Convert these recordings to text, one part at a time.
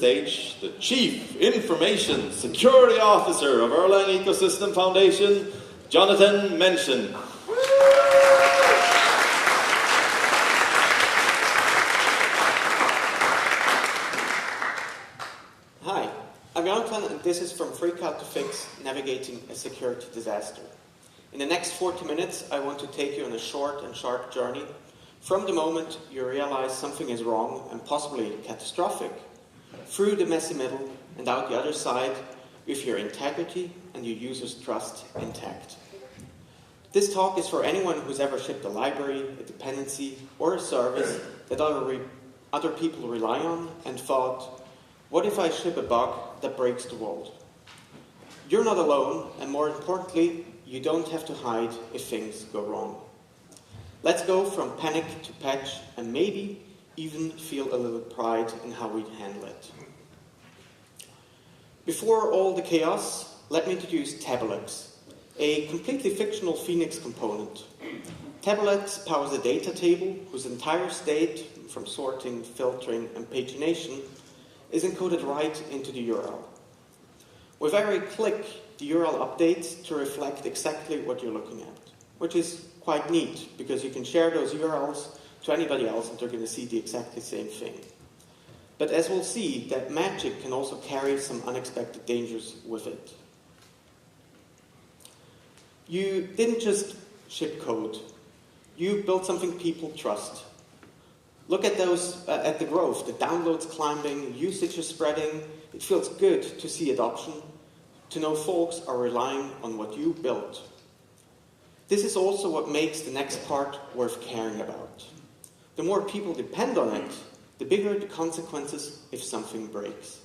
stage the Chief Information Security Officer of Erlang Ecosystem Foundation, Jonatan Männchen. Hi, I'm Jonatan, and this is from Freakout to Fix Navigating a Security Disaster. In the next 40 minutes, I want to take you on a short and sharp journey from the moment you realize something is wrong and possibly catastrophic, through the messy middle and out the other side with your integrity and your users' trust intact. This talk is for anyone who's ever shipped a library, a dependency, or a service that other people rely on and thought, what if I ship a bug that breaks the world? You're not alone, and more importantly, you don't have to hide if things go wrong. Let's go from panic to patch and maybe even feel a little pride in how we handle it. Before all the chaos, let me introduce Tabulex, a completely fictional Phoenix component. Tabulex powers a data table whose entire state, from sorting, filtering, and pagination, is encoded right into the URL. With every click, the URL updates to reflect exactly what you're looking at, which is quite neat, because you can share those URLs to anybody else and they're going to see the exactly same thing. But as we'll see, that magic can also carry some unexpected dangers with it. You didn't just ship code. You built something people trust. Look at those, at the growth, the downloads climbing, usage is spreading. It feels good to see adoption, to know folks are relying on what you built. This is also what makes the next part worth caring about. The more people depend on it, the bigger the consequences if something breaks.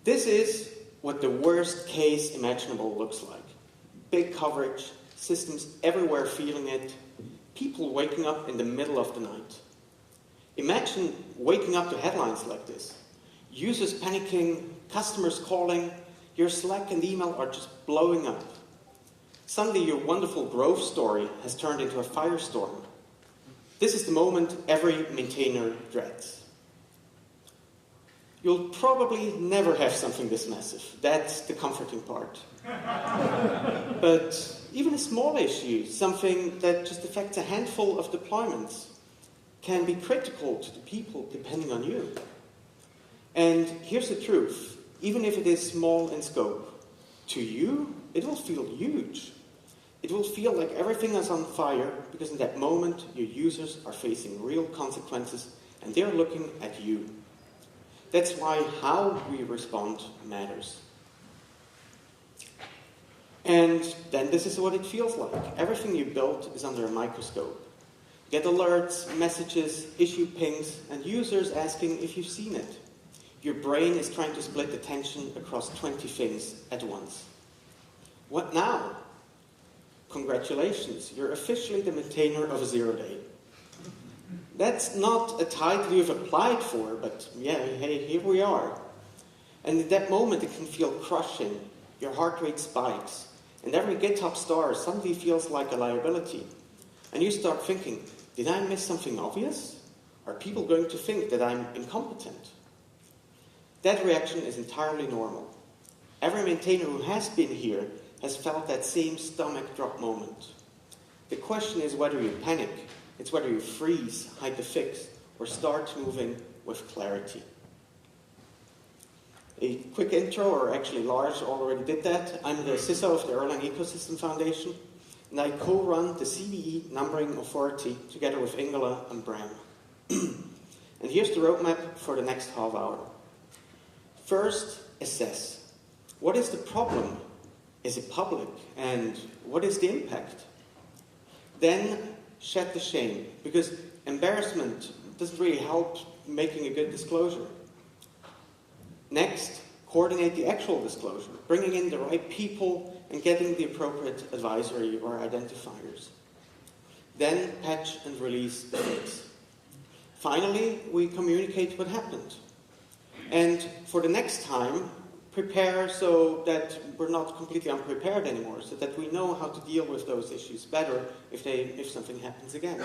This is what the worst case imaginable looks like. Big coverage, systems everywhere feeling it, people waking up in the middle of the night. Imagine waking up to headlines like this. Users panicking, customers calling, your Slack and email are just blowing up. Suddenly your wonderful growth story has turned into a firestorm. This is the moment every maintainer dreads. You'll probably never have something this massive. That's the comforting part. But even a small issue, something that just affects a handful of deployments, can be critical to the people depending on you. And here's the truth. Even if it is small in scope, to you, it will feel huge. It will feel like everything is on fire because in that moment, your users are facing real consequences and they're looking at you. That's why how we respond matters. And then this is what it feels like. Everything you built is under a microscope. Get alerts, messages, issue pings, and users asking if you've seen it. Your brain is trying to split attention across 20 things at once. What now? Congratulations, you're officially the maintainer of a 0-day. That's not a title you've applied for, but yeah, hey, here we are. And in that moment, it can feel crushing. Your heart rate spikes, and every GitHub star suddenly feels like a liability. And you start thinking, did I miss something obvious? Are people going to think that I'm incompetent? That reaction is entirely normal. Every maintainer who has been here has felt that same stomach drop moment. The question is whether you panic. It's whether you freeze, hide the fix, or start moving with clarity. A quick intro, or actually Lars already did that. I'm the CISO of the Erlang Ecosystem Foundation, and I co-run the CVE numbering authority together with Ingela and Bram. And here's the roadmap for the next half hour. First, assess. What is the problem? Is it public? And what is the impact? Then, shed the shame, because embarrassment doesn't really help making a good disclosure. Next, coordinate the actual disclosure, bringing in the right people and getting the appropriate advisory or identifiers. Then patch and release the fix. Finally, we communicate what happened. And for the next time, prepare so that we're not completely unprepared anymore, so that we know how to deal with those issues better if something happens again.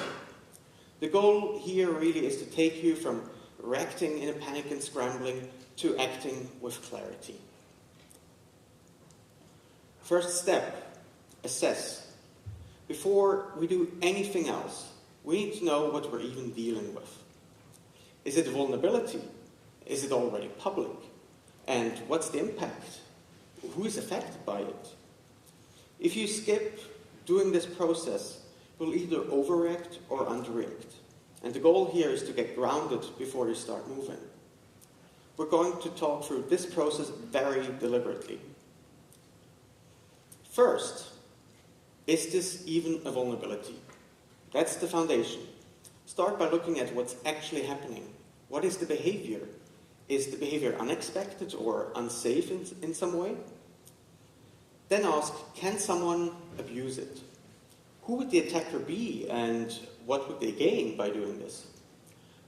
The goal here really is to take you from reacting in a panic and scrambling to acting with clarity. First step, assess. Before we do anything else, we need to know what we're even dealing with. Is it a vulnerability? Is it already public? And what's the impact? Who is affected by it? If you skip doing this process, you'll either overreact or underreact. And the goal here is to get grounded before you start moving. We're going to talk through this process very deliberately. First, is this even a vulnerability? That's the foundation. Start by looking at what's actually happening. What is the behavior? Is the behavior unexpected or unsafe in some way? Then ask, can someone abuse it? Who would the attacker be and what would they gain by doing this?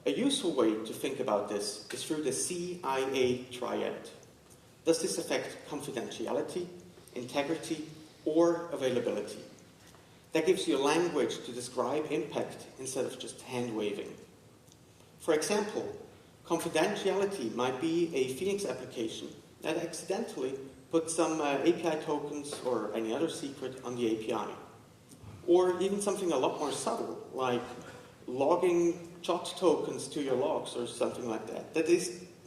A useful way to think about this is through the CIA triad. Does this affect confidentiality, integrity, or availability? That gives you a language to describe impact instead of just hand-waving. For example, confidentiality might be a Phoenix application that accidentally puts some API tokens or any other secret on the API. Or even something a lot more subtle, like logging JOT tokens to your logs or something like that.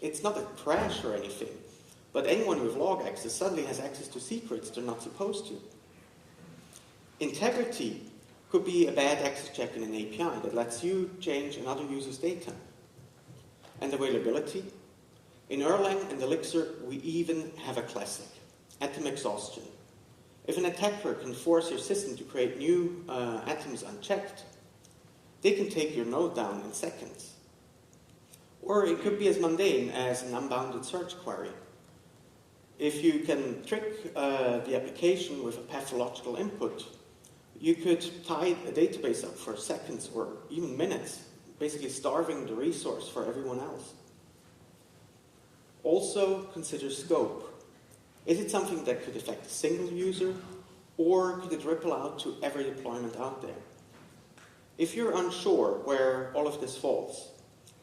It's not a crash or anything, but anyone with log access suddenly has access to secrets they're not supposed to. Integrity could be a bad access check in an API that lets you change another user's data. And availability? In Erlang and Elixir, we even have a classic, atom exhaustion. If an attacker can force your system to create new atoms unchecked, they can take your node down in seconds. Or it could be as mundane as an unbounded search query. If you can trick the application with a pathological input, you could tie a database up for seconds or even minutes, basically starving the resource for everyone else. Also, consider scope. Is it something that could affect a single user, or could it ripple out to every deployment out there? If you're unsure where all of this falls,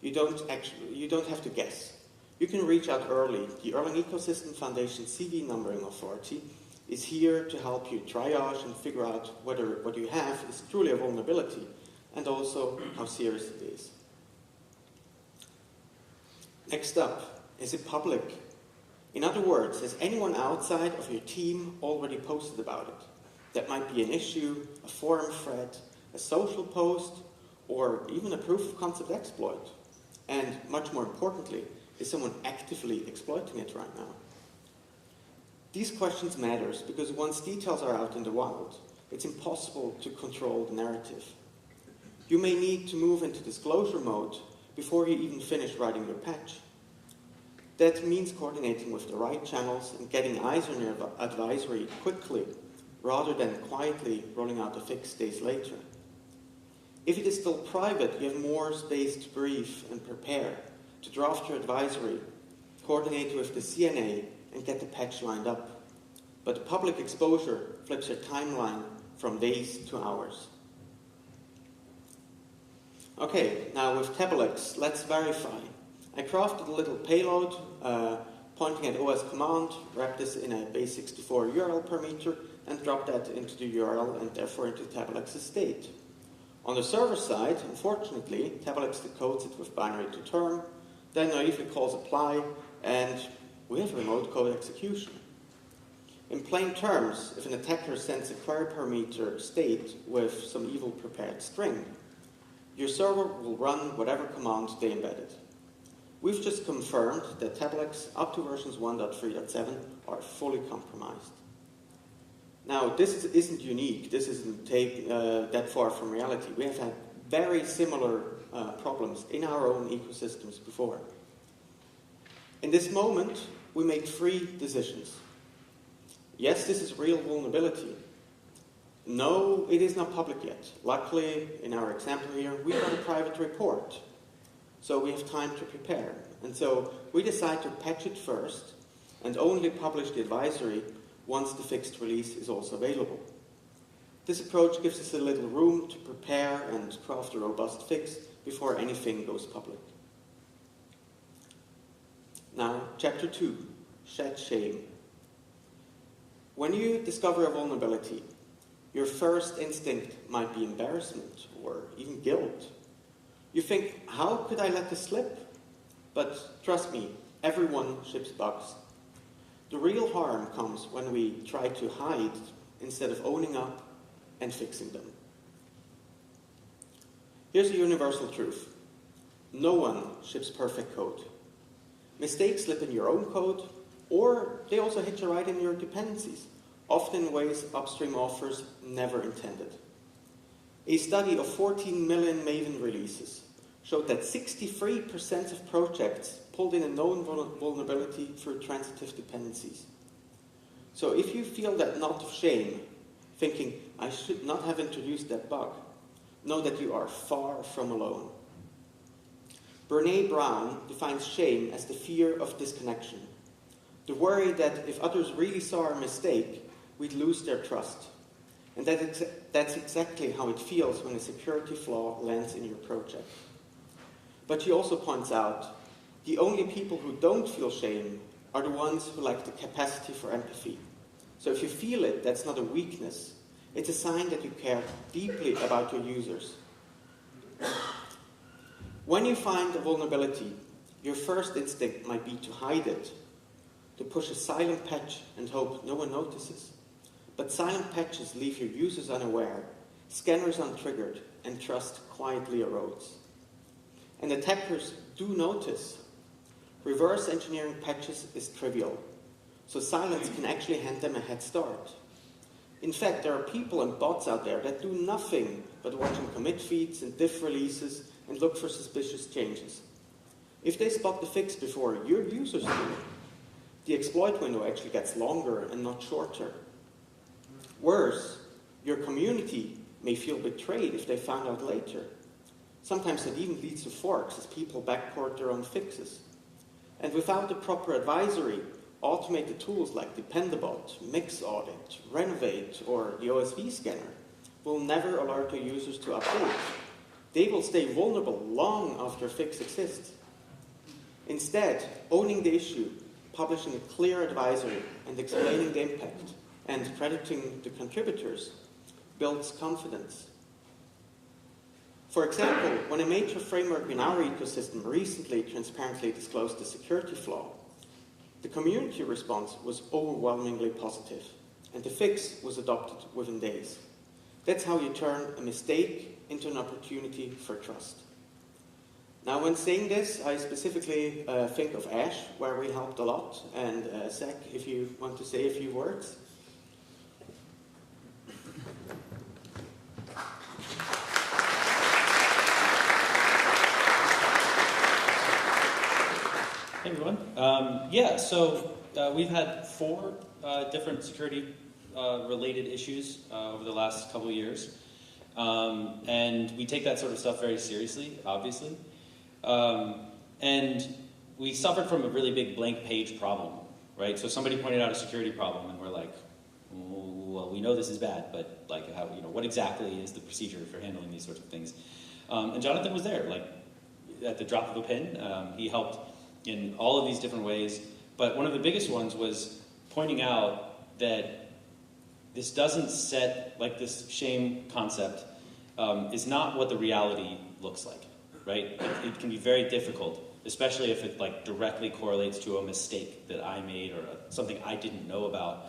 you don't have to guess. You can reach out early. The Erlang Ecosystem Foundation CV numbering authority is here to help you triage and figure out whether what you have is truly a vulnerability, and also how serious it is. Next up, is it public? In other words, has anyone outside of your team already posted about it? That might be an issue, a forum thread, a social post, or even a proof of concept exploit. And much more importantly, is someone actively exploiting it right now? These questions matter because once details are out in the wild, it's impossible to control the narrative. You may need to move into disclosure mode before you even finish writing your patch. That means coordinating with the right channels and getting eyes on your advisory quickly, rather than quietly rolling out a fix days later. If it is still private, you have more space to brief and prepare, to draft your advisory, coordinate with the CNA, and get the patch lined up. But public exposure flips your timeline from days to hours. Okay, now with Tabulex, let's verify. I crafted a little payload pointing at OS command, wrapped this in a base64 URL parameter, and dropped that into the URL and therefore into Tabulex's state. On the server side, unfortunately, Tabulex decodes it with binary to term, then naively calls apply, and we have remote code execution. In plain terms, if an attacker sends a query parameter state with some evil prepared string, your server will run whatever command they embedded. We've just confirmed that Tabulex up to versions 1.3.7 are fully compromised. Now, this isn't unique. This isn't that far from reality. We have had very similar problems in our own ecosystems before. In this moment, we make 3 decisions. Yes, this is real vulnerability. No, it is not public yet. Luckily, in our example here, we got a private report. So we have time to prepare. And so we decide to patch it first and only publish the advisory once the fixed release is also available. This approach gives us a little room to prepare and craft a robust fix before anything goes public. Now, Chapter 2, Shed Shame. When you discover a vulnerability, your first instinct might be embarrassment or even guilt. You think, how could I let this slip? But trust me, everyone ships bugs. The real harm comes when we try to hide instead of owning up and fixing them. Here's a universal truth. No one ships perfect code. Mistakes slip in your own code, or they also hit you right in your dependencies, often in ways upstream authors never intended. A study of 14 million Maven releases showed that 63% of projects pulled in a known vulnerability through transitive dependencies. So if you feel that knot of shame, thinking, I should not have introduced that bug, know that you are far from alone. Brené Brown defines shame as the fear of disconnection, the worry that if others really saw our mistake, we'd lose their trust. And that's exactly how it feels when a security flaw lands in your project. But she also points out, the only people who don't feel shame are the ones who lack the capacity for empathy. So if you feel it, that's not a weakness. It's a sign that you care deeply about your users. When you find a vulnerability, your first instinct might be to hide it, to push a silent patch and hope no one notices. But silent patches leave your users unaware, scanners untriggered, and trust quietly erodes. And attackers do notice. Reverse engineering patches is trivial, so silence can actually hand them a head start. In fact, there are people and bots out there that do nothing but watching commit feeds and diff releases and look for suspicious changes. If they spot the fix before your users do, the exploit window actually gets longer and not shorter. Worse, your community may feel betrayed if they found out later. Sometimes it even leads to forks as people backport their own fixes. And without the proper advisory, automated tools like Dependabot, Mix Audit, Renovate, or the OSV scanner will never alert their users to update. They will stay vulnerable long after a fix exists. Instead, owning the issue, publishing a clear advisory, and explaining the impact, and crediting the contributors, builds confidence. For example, when a major framework in our ecosystem recently transparently disclosed a security flaw, the community response was overwhelmingly positive, and the fix was adopted within days. That's how you turn a mistake into an opportunity for trust. Now, when saying this, I specifically think of Ash, where we helped a lot, and Zach, if you want to say a few words. Hey everyone. So we've had 4 different security related issues over the last couple of years. And we take that sort of stuff very seriously, obviously. And we suffered from a really big blank page problem, right? So somebody pointed out a security problem and we're like, well, we know this is bad, but like, how, what exactly is the procedure for handling these sorts of things? And Jonatan was there, like at the drop of a pin. He helped in all of these different ways. But one of the biggest ones was pointing out that this doesn't set, like this shame concept is not what the reality looks like, right? It can be very difficult, especially if it like directly correlates to a mistake that I made or something I didn't know about.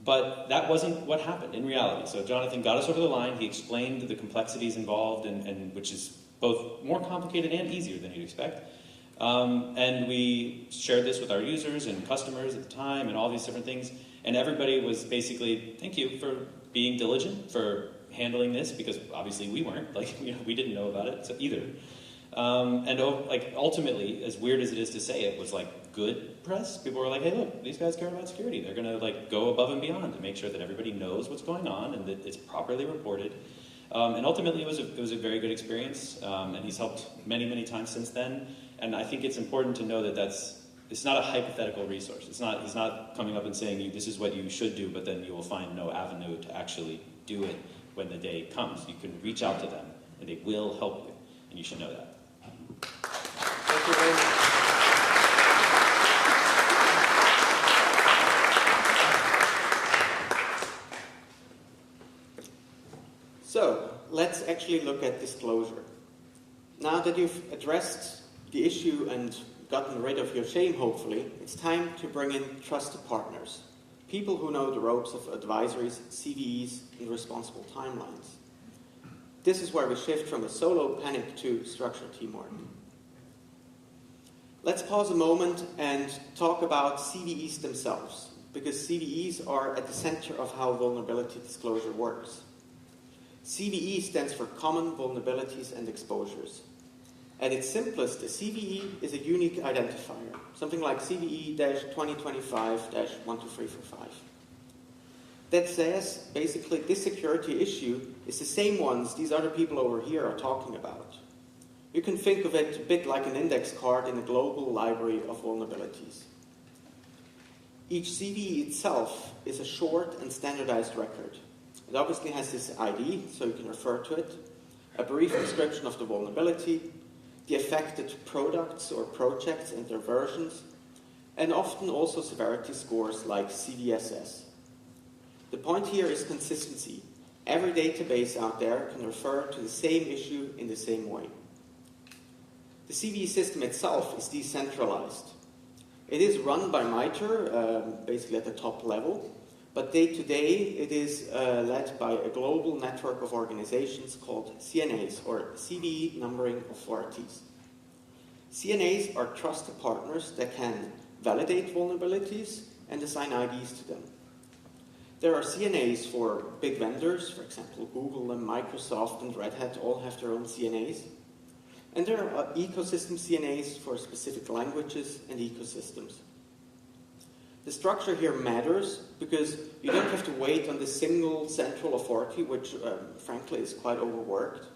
But that wasn't what happened in reality. So Jonatan got us over the line. He explained the complexities involved, and which is both more complicated and easier than you'd expect. And we shared this with our users and customers at the time and all these different things. And everybody was basically, thank you for being diligent, for handling this, because obviously we weren't. Like, we didn't know about it either. And ultimately, as weird as it is to say, it was like good press. People were like, hey, look, these guys care about security. They're going to like go above and beyond to make sure that everybody knows what's going on and that it's properly reported. And ultimately, it was a very good experience. And he's helped many, many times since then. And I think it's important to know that that's it's not a hypothetical resource. He's not coming up and saying, this is what you should do, but then you will find no avenue to actually do it when the day comes. You can reach out to them, and they will help you, and you should know that. Thank you very much. So, let's actually look at disclosure. Now that you've addressed the issue and gotten rid of your shame, hopefully, it's time to bring in trusted partners. People who know the ropes of advisories, CVEs, and responsible timelines. This is where we shift from a solo panic to structured teamwork. Let's pause a moment and talk about CVEs themselves, because CVEs are at the center of how vulnerability disclosure works. CVE stands for Common Vulnerabilities and Exposures. At its simplest, a CVE is a unique identifier, something like CVE-2025-12345. That says, basically, this security issue is the same ones these other people over here are talking about. You can think of it a bit like an index card in a global library of vulnerabilities. Each CVE itself is a short and standardized record. It obviously has this ID, so you can refer to it, a brief description of the vulnerability, the affected products or projects and their versions, and often also severity scores like CVSS. The point here is consistency. Every database out there can refer to the same issue in the same way. The CVE system itself is decentralized. It is run by MITRE, basically at the top level, but day to day it is led by a global network of organizations called CNAs, or CVE Numbering Authorities. CNAs are trusted partners that can validate vulnerabilities and assign IDs to them. There are CNAs for big vendors, for example, Google and Microsoft and Red Hat all have their own CNAs. And there are ecosystem CNAs for specific languages and ecosystems. The structure here matters because you don't have to wait on the single central authority, which frankly is quite overworked.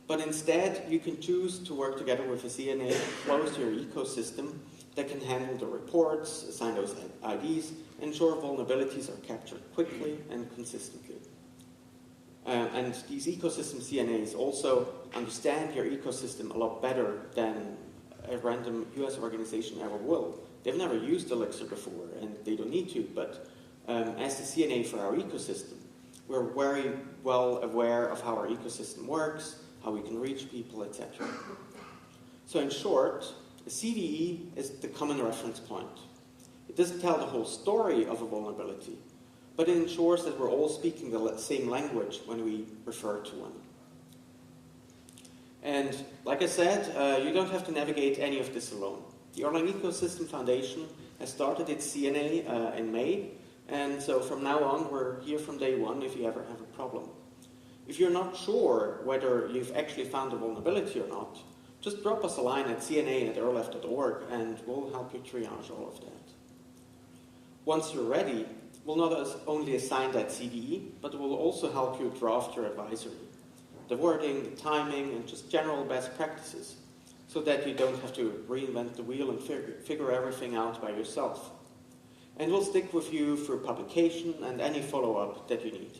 But instead, you can choose to work together with a CNA close to your ecosystem that can handle the reports, assign those IDs, ensure vulnerabilities are captured quickly and consistently. And these ecosystem CNAs also understand your ecosystem a lot better than a random US organization ever will. They've never used Elixir before, and they don't need to, but as the CNA for our ecosystem, we're very well aware of how our ecosystem works, how we can reach people, etc. So in short, a CVE is the common reference point. It doesn't tell the whole story of a vulnerability, but it ensures that we're all speaking the same language when we refer to one. And like I said, you don't have to navigate any of this alone. The Erlang Ecosystem Foundation has started its CNA in May, and so from now on we're here from day one if you ever have a problem. If you're not sure whether you've actually found a vulnerability or not, just drop us a line at cna@erlef.org and we'll help you triage all of that. Once you're ready, we'll not only assign that CVE, but we'll also help you draft your advisory. The wording, the timing, and just general best practices, so that you don't have to reinvent the wheel and figure everything out by yourself. And we'll stick with you through publication and any follow-up that you need.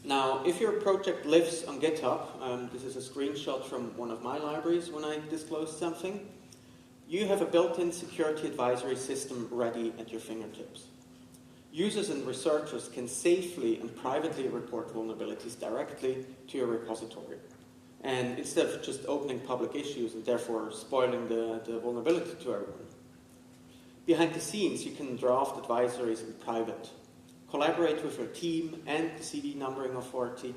Now, if your project lives on GitHub, this is a screenshot from one of my libraries when I disclosed something, you have a built-in security advisory system ready at your fingertips. Users and researchers can safely and privately report vulnerabilities directly to your repository. And instead of just opening public issues and therefore spoiling the vulnerability to everyone. Behind the scenes, you can draft advisories in private, collaborate with your team and the CVE numbering authority,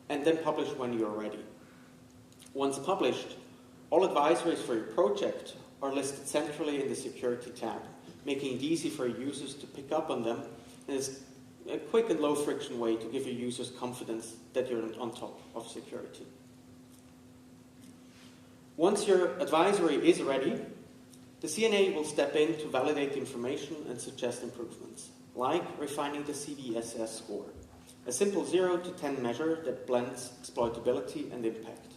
and then publish when you're ready. Once published, all advisories for your project are listed centrally in the security tab, making it easy for users to pick up on them, and it's a quick and low friction way to give your users confidence that you're on top of security. Once your advisory is ready, the CNA will step in to validate the information and suggest improvements, like refining the CVSS score, a simple 0 to 10 measure that blends exploitability and impact.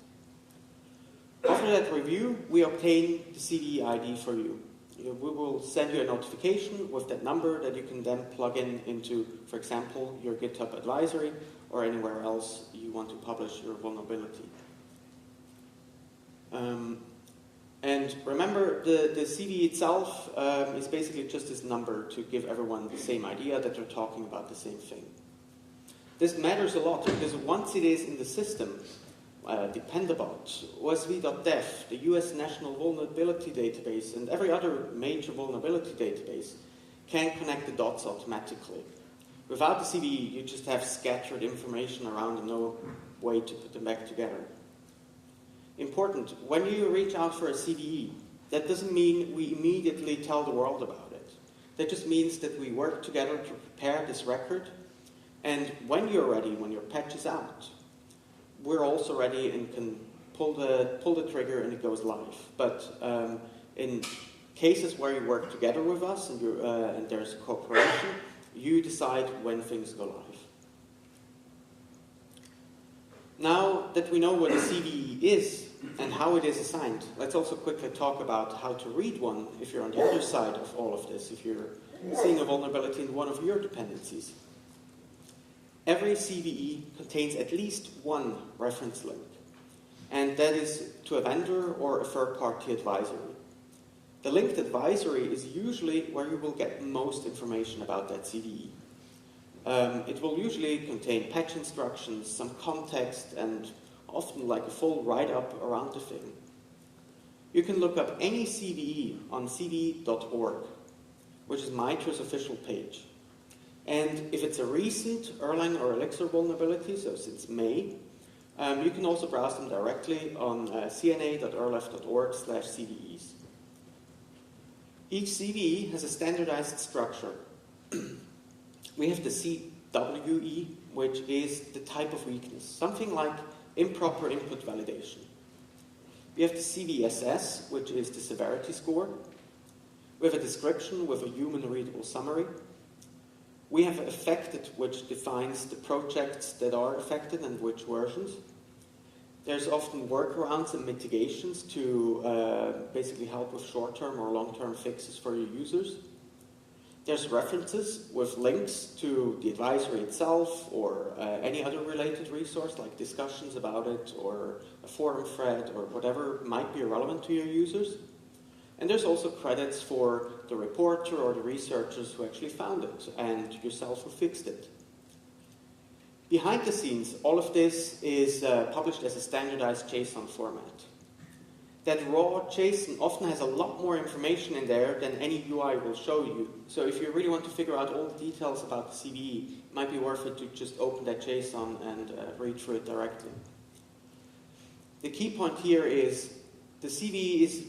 After that review, we obtain the CVE ID for you. We will send you a notification with that number that you can then plug into, for example, your GitHub advisory or anywhere else you want to publish your vulnerability. And remember, the CVE itself is basically just this number to give everyone the same idea that they're talking about the same thing. This matters a lot because once it is in the system, Dependabot, OSV.dev, the US National Vulnerability Database, and every other major vulnerability database can connect the dots automatically. Without the CVE, you just have scattered information around and no way to put them back together. Important, when you reach out for a CVE, that doesn't mean we immediately tell the world about it. That just means that we work together to prepare this record, and when you're ready, when your patch is out, we're also ready and can pull the trigger and it goes live. But in cases where you work together with us and there's cooperation, you decide when things go live. Now that we know what a CVE is and how it is assigned, let's also quickly talk about how to read one if you're on the other side of all of this, if you're seeing a vulnerability in one of your dependencies. Every CVE contains at least one reference link, and that is to a vendor or a third-party advisory. The linked advisory is usually where you will get most information about that CVE. It will usually contain patch instructions, some context, and often like a full write-up around the thing. You can look up any CVE on cve.org, which is MITRE's official page. And if it's a recent Erlang or Elixir vulnerability, so since May, you can also browse them directly on cna.erlef.org/CVEs. Each CVE has a standardized structure. We have the CWE, which is the type of weakness, something like improper input validation. We have the CVSS, which is the severity score. We have a description with a human-readable summary. We have affected, which defines the projects that are affected and which versions. There's often workarounds and mitigations to basically help with short-term or long-term fixes for your users. There's references with links to the advisory itself or any other related resource like discussions about it or a forum thread or whatever might be relevant to your users. And there's also credits for the reporter or the researchers who actually found it and yourself who fixed it. Behind the scenes, all of this is published as a standardized JSON format. That raw JSON often has a lot more information in there than any UI will show you. So if you really want to figure out all the details about the CVE, it might be worth it to just open that JSON and read through it directly. The key point here is the CVE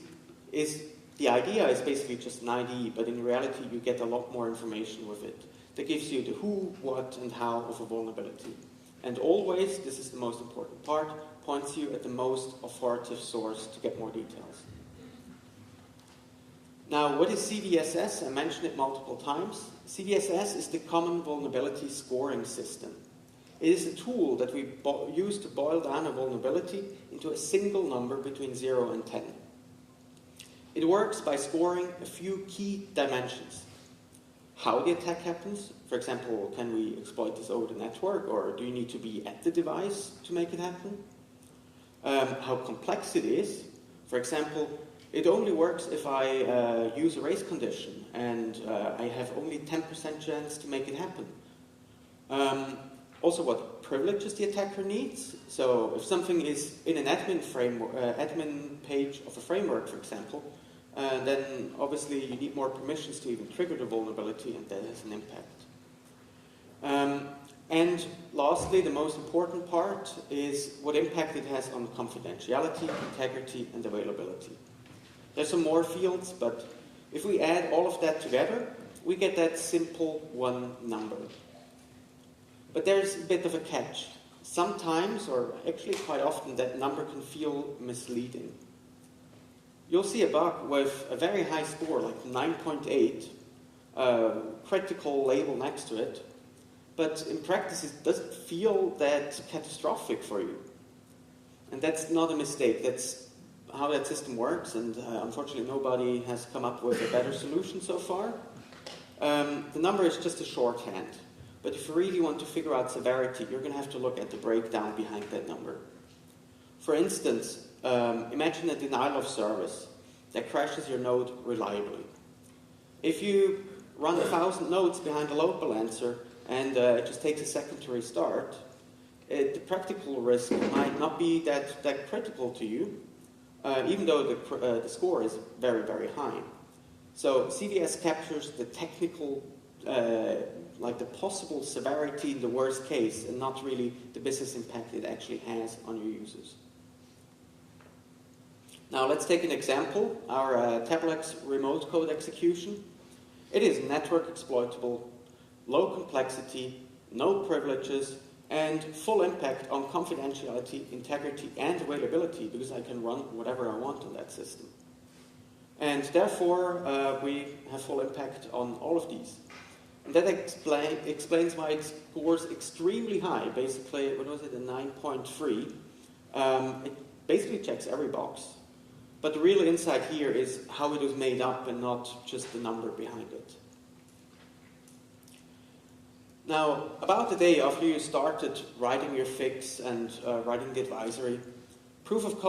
the idea is basically just an ID, but in reality you get a lot more information with it. That gives you the who, what, and how of a vulnerability. And always, this is the most important part, points you at the most authoritative source to get more details. Now, what is CVSS? I mentioned it multiple times. CVSS is the Common Vulnerability Scoring System. It is a tool that we use to boil down a vulnerability into a single number between 0 and 10. It works by scoring a few key dimensions. How the attack happens, for example, can we exploit this over the network, or do you need to be at the device to make it happen? How complex it is. For example, it only works if I use a race condition and I have only 10% chance to make it happen. Also, what privileges the attacker needs. So if something is in an admin page of a framework, for example, then obviously you need more permissions to even trigger the vulnerability, and that has an impact. And lastly, the most important part is what impact it has on confidentiality, integrity, and availability. There's some more fields, but if we add all of that together, we get that simple one number. But there's a bit of a catch. Sometimes, or actually quite often, that number can feel misleading. You'll see a bug with a very high score, like 9.8, critical label next to it, but in practice it doesn't feel that catastrophic for you. And that's not a mistake, that's how that system works, and unfortunately nobody has come up with a better solution so far. The number is just a shorthand, but if you really want to figure out severity, you're going to have to look at the breakdown behind that number. For instance, imagine a denial of service that crashes your node reliably. If you run 1,000 nodes behind a load balancer and it just takes a second to restart, the practical risk might not be that critical to you, even though the score is very, very high. So CVS captures the technical, like the possible severity in the worst case, and not really the business impact it actually has on your users. Now let's take an example, our Tablex remote code execution. It is network exploitable, low complexity, no privileges, and full impact on confidentiality, integrity, and availability, because I can run whatever I want on that system. And therefore, we have full impact on all of these. And that explains why it scores extremely high. Basically, what was it, a 9.3. It basically checks every box. But the real insight here is how it was made up and not just the number behind it. Now, about a day after you started writing your fix and writing the advisory, proof of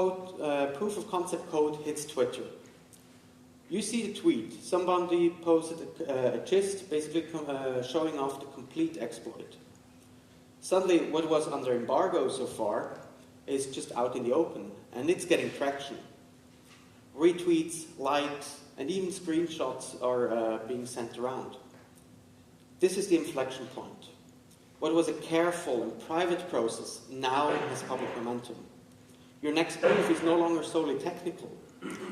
concept code hits Twitter. You see the tweet. Somebody posted a gist, basically showing off the complete exploit. Suddenly, what was under embargo so far is just out in the open, and it's getting traction. Retweets, likes, and even screenshots are being sent around. This is the inflection point. What was a careful and private process now has public momentum. Your next move is no longer solely technical.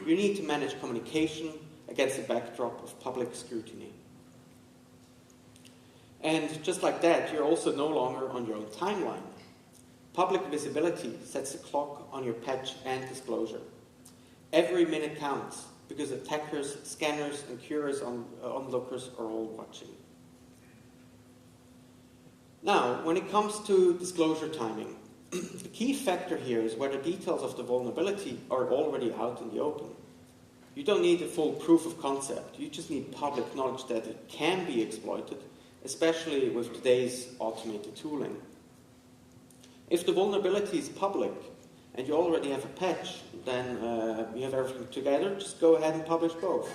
You need to manage communication against the backdrop of public scrutiny. And just like that, you're also no longer on your own timeline. Public visibility sets the clock on your patch and disclosure. Every minute counts, because attackers, scanners, and curious onlookers are all watching. Now, when it comes to disclosure timing, the key factor here is whether details of the vulnerability are already out in the open. You don't need a full proof of concept. You just need public knowledge that it can be exploited, especially with today's automated tooling. If the vulnerability is public and you already have a patch, then you have everything together, just go ahead and publish both.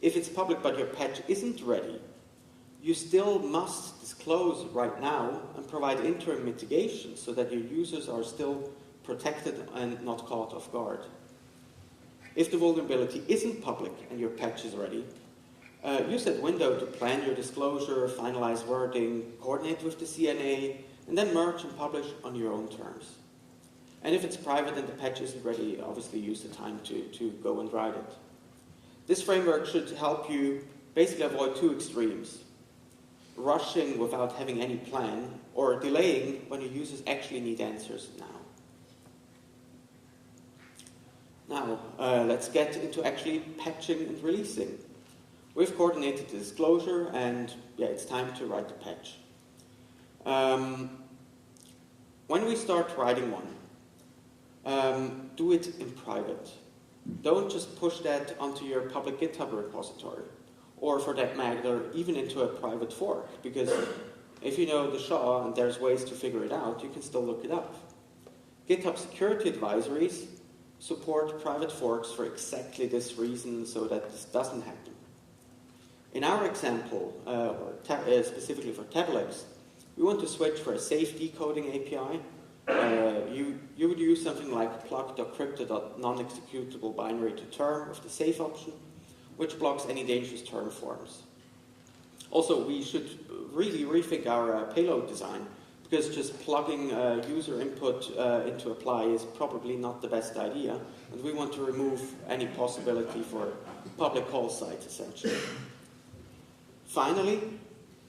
If it's public but your patch isn't ready, you still must disclose right now and provide interim mitigation so that your users are still protected and not caught off guard. If the vulnerability isn't public and your patch is ready, use that window to plan your disclosure, finalize wording, coordinate with the CNA, and then merge and publish on your own terms. And if it's private and the patch isn't ready, obviously use the time to go and write it. This framework should help you basically avoid two extremes: rushing without having any plan, or delaying when your users actually need answers now. Now, let's get into actually patching and releasing. We've coordinated the disclosure, and yeah, it's time to write the patch. When we start writing one, do it in private. Don't just push that onto your public GitHub repository, or for that matter, even into a private fork, because if you know the SHA and there's ways to figure it out, you can still look it up. GitHub security advisories support private forks for exactly this reason, so that this doesn't happen. In our example, specifically for Tablex, we want to switch for a safe decoding API. You would use something like plug.crypto.non-executable binary to term with the safe option, which blocks any dangerous term forms. Also, we should really rethink our payload design, because just plugging user input into apply is probably not the best idea, and we want to remove any possibility for public call sites, essentially. Finally,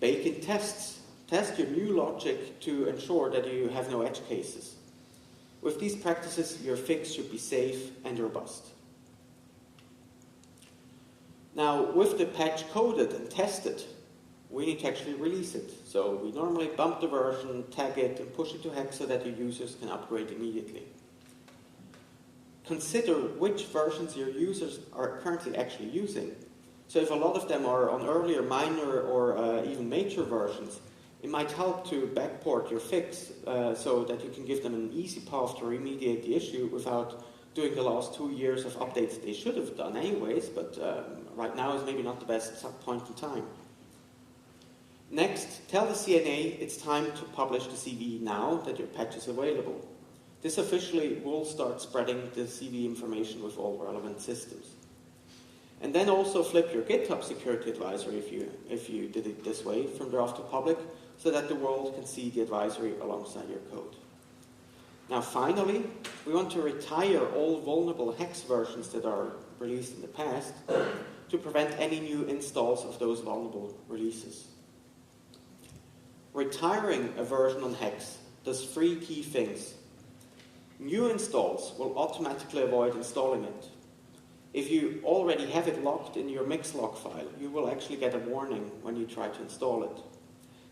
bake in tests. Test your new logic to ensure that you have no edge cases. With these practices, your fix should be safe and robust. Now, with the patch coded and tested, we need to actually release it. So we normally bump the version, tag it, and push it to hex so that your users can upgrade immediately. consider which versions your users are currently actually using. So if a lot of them are on earlier minor or even major versions, it might help to backport your fix so that you can give them an easy path to remediate the issue without doing the last 2 years of updates they should have done anyways, but right now is maybe not the best point in time. Next, tell the CNA it's time to publish the CV now that your patch is available. This officially will start spreading the CV information with all relevant systems. And then also flip your GitHub security advisory if you did it this way, from draft to public, so that the world can see the advisory alongside your code. Now finally, we want to retire all vulnerable hex versions that are released in the past to prevent any new installs of those vulnerable releases. Retiring a version on hex does 3 key things. New installs will automatically avoid installing it. If you already have it locked in your mix log file, you will actually get a warning when you try to install it.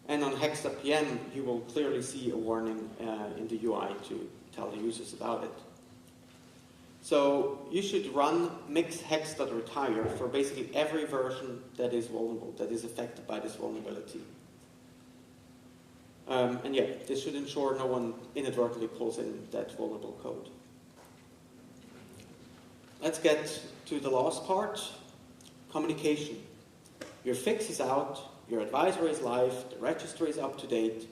And on hex.pm, you will clearly see a warning in the UI to tell the users about it. So you should run mix hex.retire for basically every version that is vulnerable, that is affected by this vulnerability. And yeah, this should ensure no one inadvertently pulls in that vulnerable code. Let's get to the last part, communication. Your fix is out, your advisory is live, the registry is up to date,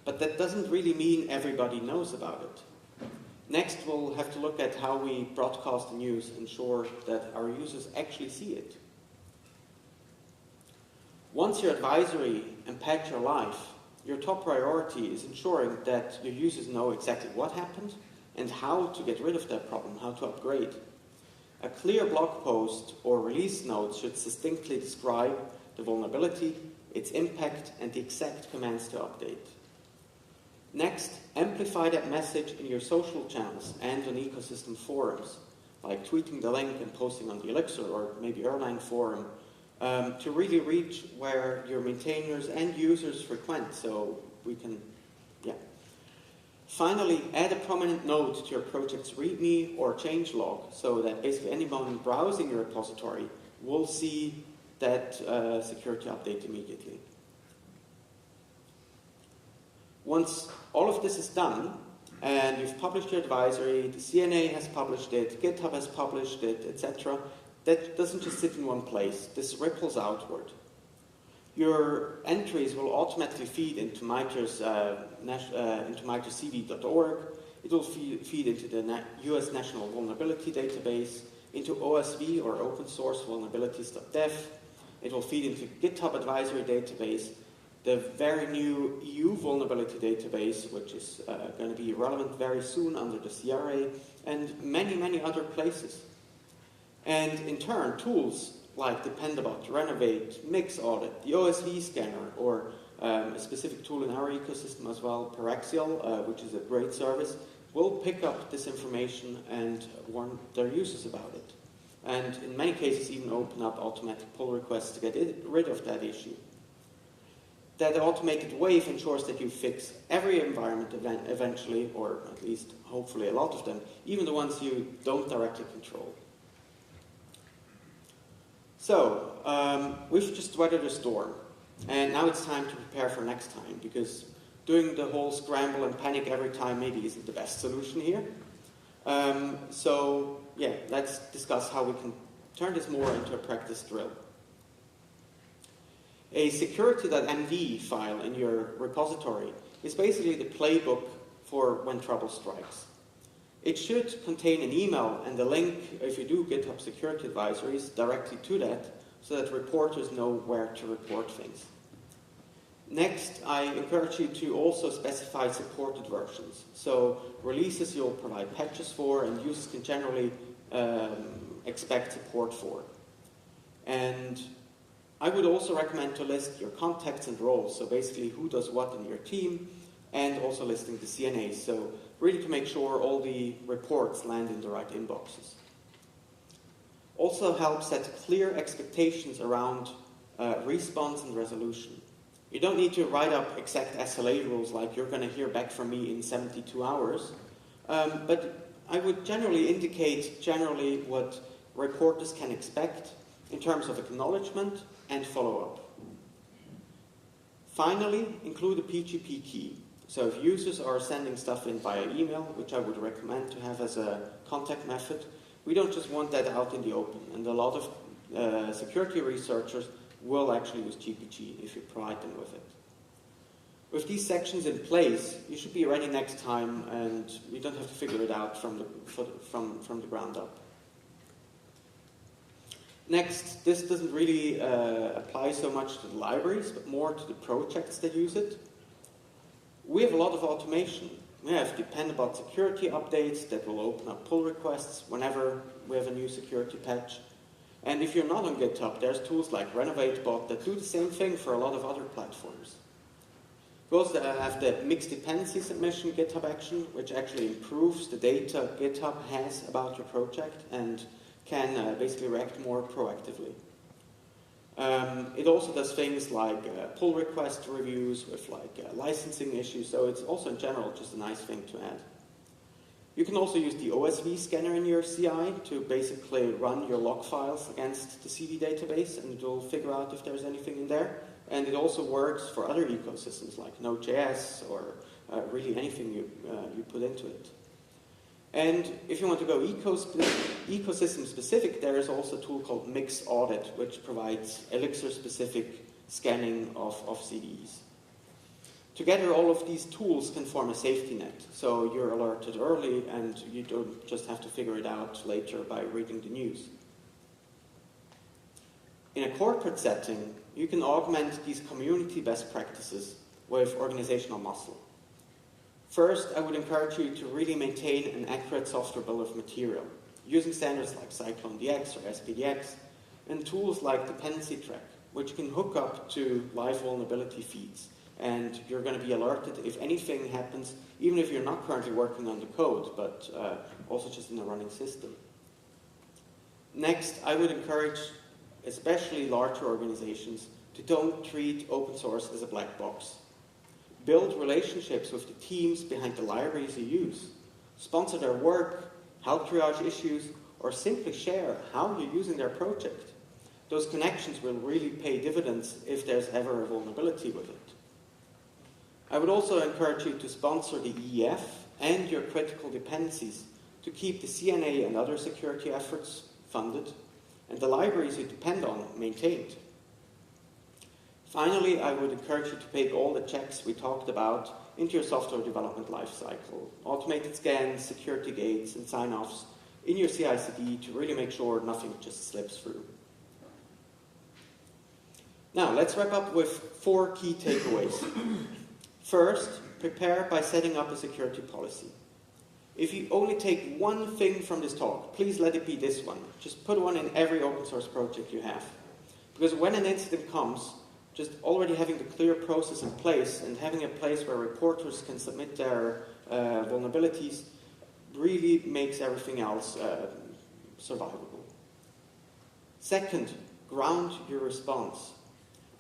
but that doesn't really mean everybody knows about it. Next, we'll have to look at how we broadcast the news, ensure that our users actually see it. Once your advisory and patch are live, your top priority is ensuring that your users know exactly what happened and how to get rid of that problem, how to upgrade. A clear blog post or release note should succinctly describe the vulnerability, its impact, and the exact commands to update. Next, amplify that message in your social channels and on ecosystem forums, like tweeting the link and posting on the Elixir or maybe Erlang forum, to really reach where your maintainers and users frequent, so we can, yeah. Finally, add a prominent note to your project's README or changelog, so that basically anyone browsing your repository will see that security update immediately. Once all of this is done, and you've published your advisory, the CNA has published it, GitHub has published it, etc., that doesn't just sit in one place. This ripples outward. Your entries will automatically feed into MITRE's CV.org. It will feed into the US National Vulnerability Database, into OSV or Open Source Vulnerabilities.dev. It will feed into GitHub Advisory Database, the very new EU Vulnerability Database, which is going to be relevant very soon under the CRA, and many, many other places. And in turn, tools like Dependabot, Renovate, Mix Audit, the OSV scanner, or a specific tool in our ecosystem as well, Paraxial, which is a great service, will pick up this information and warn their users about it. And in many cases, even open up automatic pull requests to get rid of that issue. That automated wave ensures that you fix every environment eventually, or at least hopefully a lot of them, even the ones you don't directly control. So, we've just weathered a storm, and now it's time to prepare for next time, because doing the whole scramble and panic every time maybe isn't the best solution here. So, yeah, let's discuss how we can turn this more into a practice drill. A security.mv file in your repository is basically the playbook for when trouble strikes. It should contain an email and a link, if you do GitHub security advisories, directly to that, so that reporters know where to report things. Next, I encourage you to also specify supported versions. So releases you'll provide patches for and users can generally expect support for. And I would also recommend to list your contacts and roles, so basically who does what in your team, and also listing the CNAs, so really to make sure all the reports land in the right inboxes. Also help set clear expectations around response and resolution. You don't need to write up exact SLA rules like you're going to hear back from me in 72 hours, but I would generally indicate what reporters can expect in terms of acknowledgement and follow-up. Finally, include a PGP key. So if users are sending stuff in via email, which I would recommend to have as a contact method, we don't just want that out in the open. And a lot of security researchers will actually use GPG if you provide them with it. With these sections in place, you should be ready next time, and you don't have to figure it out from the ground up. Next, this doesn't really apply so much to the libraries, but more to the projects that use it. We have a lot of automation. We have dependable security updates that will open up pull requests whenever we have a new security patch. And if you're not on GitHub, there's tools like RenovateBot that do the same thing for a lot of other platforms. We also have the mixed dependency submission GitHub action, which actually improves the data GitHub has about your project and can basically react more proactively. It also does things like pull request reviews with licensing issues, so it's also in general just a nice thing to add. You can also use the OSV scanner in your CI to basically run your log files against the CD database, and it will figure out if there's anything in there. And it also works for other ecosystems like Node.js or really anything you put into it. And if you want to go ecosystem specific, there is also a tool called Mix Audit, which provides Elixir specific scanning of CDs. Together, all of these tools can form a safety net, so you're alerted early and you don't just have to figure it out later by reading the news. In a corporate setting, you can augment these community best practices with organizational muscle. First, I would encourage you to really maintain an accurate software bill of material, using standards like CycloneDX or SPDX, and tools like Dependency Track, which can hook up to live vulnerability feeds. And you're going to be alerted if anything happens, even if you're not currently working on the code, but also just in a running system. Next, I would encourage especially larger organizations to don't treat open source as a black box. Build relationships with the teams behind the libraries you use. Sponsor their work, help triage issues, or simply share how you're using their project. Those connections will really pay dividends if there's ever a vulnerability with it. I would also encourage you to sponsor the EEF and your critical dependencies to keep the CNA and other security efforts funded and the libraries you depend on maintained. Finally, I would encourage you to take all the checks we talked about into your software development lifecycle. Automated scans, security gates, and sign-offs in your CI/CD to really make sure nothing just slips through. Now, let's wrap up with 4 key takeaways. First, prepare by setting up a security policy. If you only take one thing from this talk, please let it be this one. Just put one in every open source project you have. Because when an incident comes, just already having the clear process in place and having a place where reporters can submit their vulnerabilities really makes everything else survivable. Second, ground your response.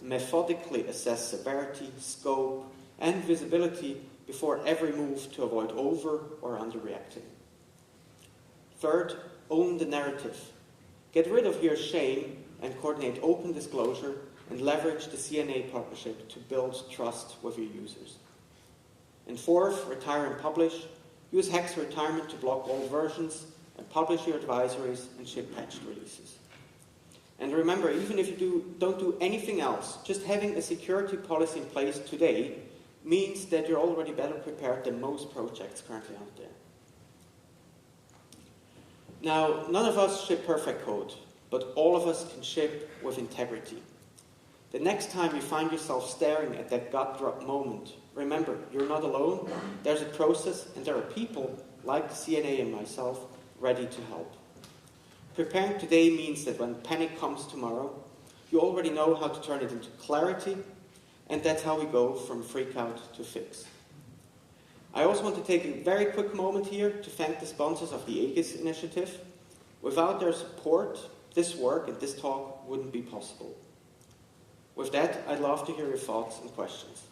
Methodically assess severity, scope, and visibility before every move to avoid over or underreacting. Third, own the narrative. Get rid of your shame and coordinate open disclosure and leverage the CNA partnership to build trust with your users. And fourth, retire and publish. Use Hex retirement to block old versions and publish your advisories and ship patched releases. And remember, even if you don't do anything else, just having a security policy in place today means that you're already better prepared than most projects currently out there. Now, none of us ship perfect code, but all of us can ship with integrity. The next time you find yourself staring at that gut drop moment, remember, you're not alone, there's a process, and there are people like the CNA and myself ready to help. Preparing today means that when panic comes tomorrow, you already know how to turn it into clarity, and that's how we go from freakout to fix. I also want to take a very quick moment here to thank the sponsors of the Aegis initiative. Without their support, this work and this talk wouldn't be possible. With that, I'd love to hear your thoughts and questions.